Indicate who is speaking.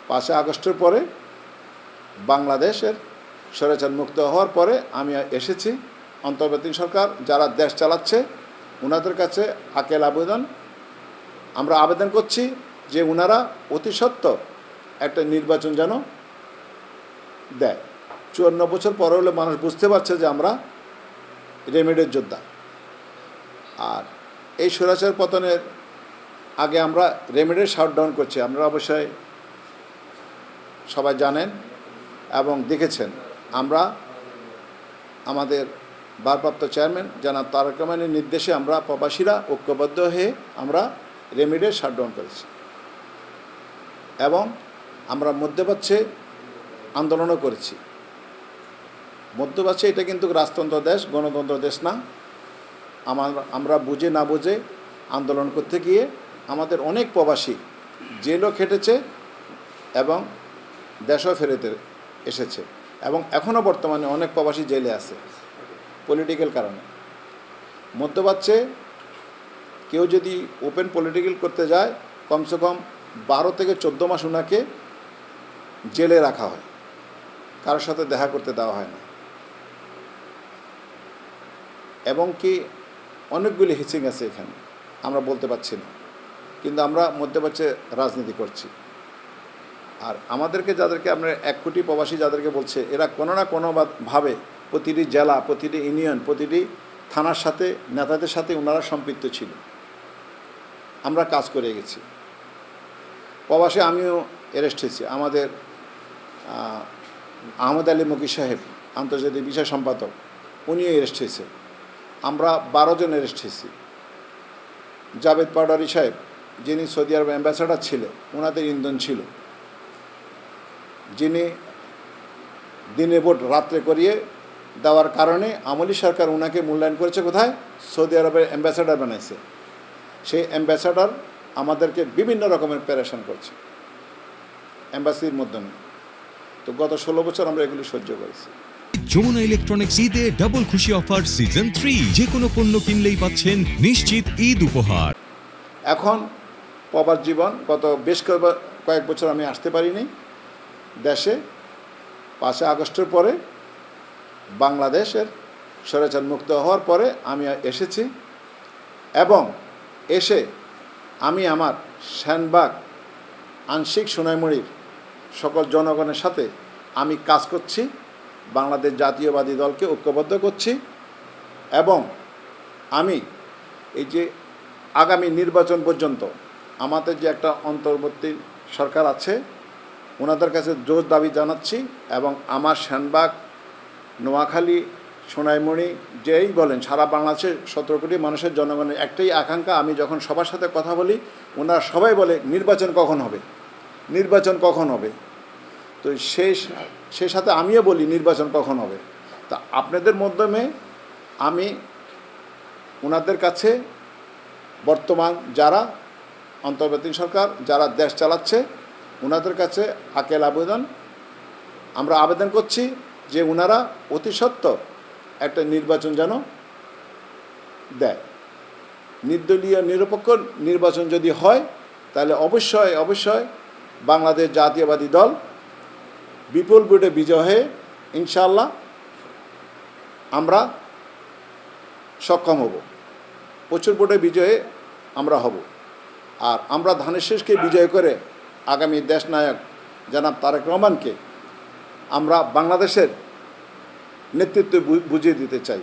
Speaker 1: 5 আগস্টের পরে বাংলাদেশের স্বৈরাচার মুক্ত হওয়ার পরে আমি এসেছি। অন্তর্বর্তী সরকার যারা দেশ চালাচ্ছে ওনাদের কাছে আকেল আবেদন, আমরা আবেদন করছি যে ওনারা অতি সত্বর একটা নির্বাচন যেন দেয়। 54 বছর পরে হলে মানুষ বুঝতে পারছে যে আমরা রেমেডির যোদ্ধা। আর এই স্বৈরাচার পতনের আগে আমরা রেমেডির শাটডাউন করছি, আপনারা অবশ্যই সবাই জানেন এবং দেখেছেন। আমরা আমাদের ভারপ্রাপ্ত চেয়ারম্যান জনাব তারেক রহমানের নির্দেশে আমরা প্রবাসীরা ঐক্যবদ্ধ হয়ে আমরা রেমেডির শাটডাউন করেছি এবং আমরা মধ্যপ্রাচ্যে আন্দোলনও করেছি। মধ্যপ্রাচ্যে এটা কিন্তু রাজতন্ত্র দেশ, গণতন্ত্র দেশ না। আমরা বুঝে না বুঝে আন্দোলন করতে গিয়ে আমাদের অনেক প্রবাসী জেলও খেটেছে এবং দেশও ফেরতে এসেছে এবং এখনও বর্তমানে অনেক প্রবাসী জেলে আছে পলিটিক্যাল কারণে। মধ্যপ্রাচ্যে কেউ যদি ওপেন পলিটিক্যাল করতে যায় কমসে কম 12 থেকে 14 মাস ওনাকে জেলে রাখা হয়, কারোর সাথে দেখা করতে দেওয়া হয় না এবং কি অনেকগুলি হিচিং আছে এখানে, আমরা বলতে পারছি না, কিন্তু আমরা মধ্যপ্রাচ্যে রাজনীতি করছি। আর আমাদেরকে যাদেরকে আমরা 1 কোটি প্রবাসী যাদেরকে বলছে, এরা কোনো না কোনোভাবে প্রতিটি জেলা, প্রতিটি ইউনিয়ন, প্রতিটি থানার সাথে নেতাদের সাথে ওনারা সম্পৃক্ত ছিল। আমরা কাজ করে গেছি। প্রবাসে আমিও অ্যারেস্ট হয়েছি। আমাদের আহমদ আলী মকি সাহেব আন্তর্জাতিক বিষয় সম্পাদক, উনিও অ্যারেস্ট হয়েছে। আমরা 12 জন অ্যারেস্ট হয়েছি। জাভেদ পাউডারি সাহেব যিনি সৌদি আরব অ্যাম্বাসাডার ছিলেন, ওনাদের ইন্ধন ছিল, যিনি দিনে ভোট রাত্রে করিয়ে দেওয়ার কারণে আমলি সরকার ওনাকে মূল্যায়ন করেছে কোথায়? সৌদি আরবের অ্যাম্বাসাডার বানাইছে। সেই অ্যাম্বাসাডার আমাদেরকে বিভিন্ন রকমের প্যারেশান করছে এম্বাসির মাধ্যমে। তো গত 16 বছর আমরা এগুলি সহ্য করেছি।
Speaker 2: যমুনা ইলেকট্রনিক্স ঈদে ডাবল খুশি অফার সিজন 3, যে কোনো পণ্য কিনলেই পাচ্ছেন নিশ্চিত ঈদ উপহার।
Speaker 1: এখন প্রবাস জীবন, গত বেশ কয়েক বছর আমি আসতে পারিনি দেশে। 5 আগস্টের পরে বাংলাদেশের স্বৈরাচার মুক্ত হওয়ার পরে আমি এসেছি এবং এসে আমি আমার শাহবাগ আংশিক সোনাইমুড়ির সকল জনগণের সাথে আমি কাজ করছি, বাংলাদেশ জাতীয়বাদী দলকে ঐক্যবদ্ধ করছি এবং আমি এই যে আগামী নির্বাচন পর্যন্ত আমাদের যে একটা অন্তর্বর্তী সরকার আছে ওনাদের কাছে জোর দাবি জানাচ্ছি এবং আমার শাহবাগ, নোয়াখালী, সোনাইমুড়ি যেই বলেন সারা বাংলাদেশের 17 কোটি মানুষের জনগণের একটাই আকাঙ্ক্ষা। আমি যখন সবার সাথে কথা বলি ওনারা সবাই বলে নির্বাচন কখন হবে, নির্বাচন কখন হবে। তো সেই সাথে আমিও বলি নির্বাচন কখন হবে। তা আপনাদের মাধ্যমে আমি ওনাদের কাছে বর্তমান যারা অন্তর্বর্তী সরকার যারা দেশ চালাচ্ছে ওনাদের কাছে আকেল আবেদন, আমরা আবেদন করছি যে ওনারা অতি সত্বর একটা নির্বাচন যেন দেয়। নির্দলীয় নিরপেক্ষ নির্বাচন যদি হয় তাহলে অবশ্যই বাংলাদেশ জাতীয়বাদী দল বিপুল ভোটে বিজয় হয়ে ইনশাআল্লাহ আমরা সক্ষম হব, প্রচুর ভোটে বিজয়ে আমরা হব। আর আমরা ধানের শীষকে বিজয় করে আগামী দেশ নায়ক জনাব তারেক রহমানকে আমরা বাংলাদেশের নেতৃত্ব বুঝিয়ে দিতে চাই।